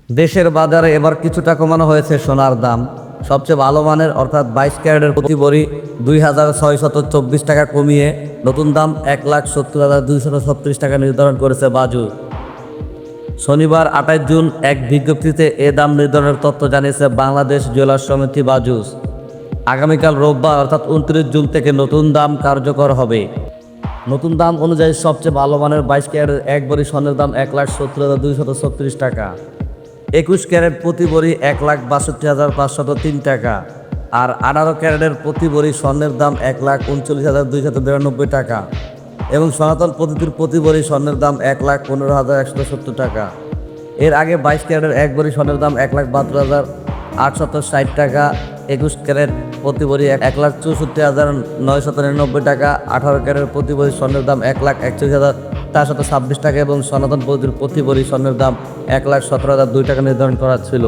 দেশের বাজারে এবার কিছুটা কমানো হয়েছে সোনার দাম। সবচেয়ে ভালো মানের অর্থাৎ 22 ক্যারেটের প্রতি ভরি 2,624 টাকা কমিয়ে নতুন দাম 1,70,236 টাকা নির্ধারণ করেছে বাজু। শনিবার 28 জুন এক বিজ্ঞপ্তিতে এ দাম নির্ধারণের তথ্য জানিয়েছে বাংলাদেশ জুয়েলার্স সমিতি বাজুস। আগামীকাল রোববার অর্থাৎ 29 জুন থেকে নতুন দাম কার্যকর হবে। নতুন দাম অনুযায়ী সবচেয়ে ভালো মানের 22 ক্যারেটের এক ভরি স্বর্ণের দাম 1,70,236 টাকা, 21 ক্যারেট প্রতি ভরি 1,62,503 টাকা, আর 18 ক্যারেটের প্রতি ভরি স্বর্ণের দাম 1,39,292 টাকা এবং সনাতন পদ্ধতির প্রতি ভরি স্বর্ণের দাম 1,15,170 টাকা। এর আগে 22 ক্যারেটের এক ভরি স্বর্ণের দাম 1,72,860 টাকা, 21 ক্যারেট প্রতি ভরি 1,64,999 টাকা, 18 ক্যারেট প্রতি ভরি স্বর্ণের দাম 1,41,426 টাকা এবং সনাতন পদ্ধতির প্রতি ভরি স্বর্ণের দাম 1,17,002 টাকা নির্ধারণ করা ছিল।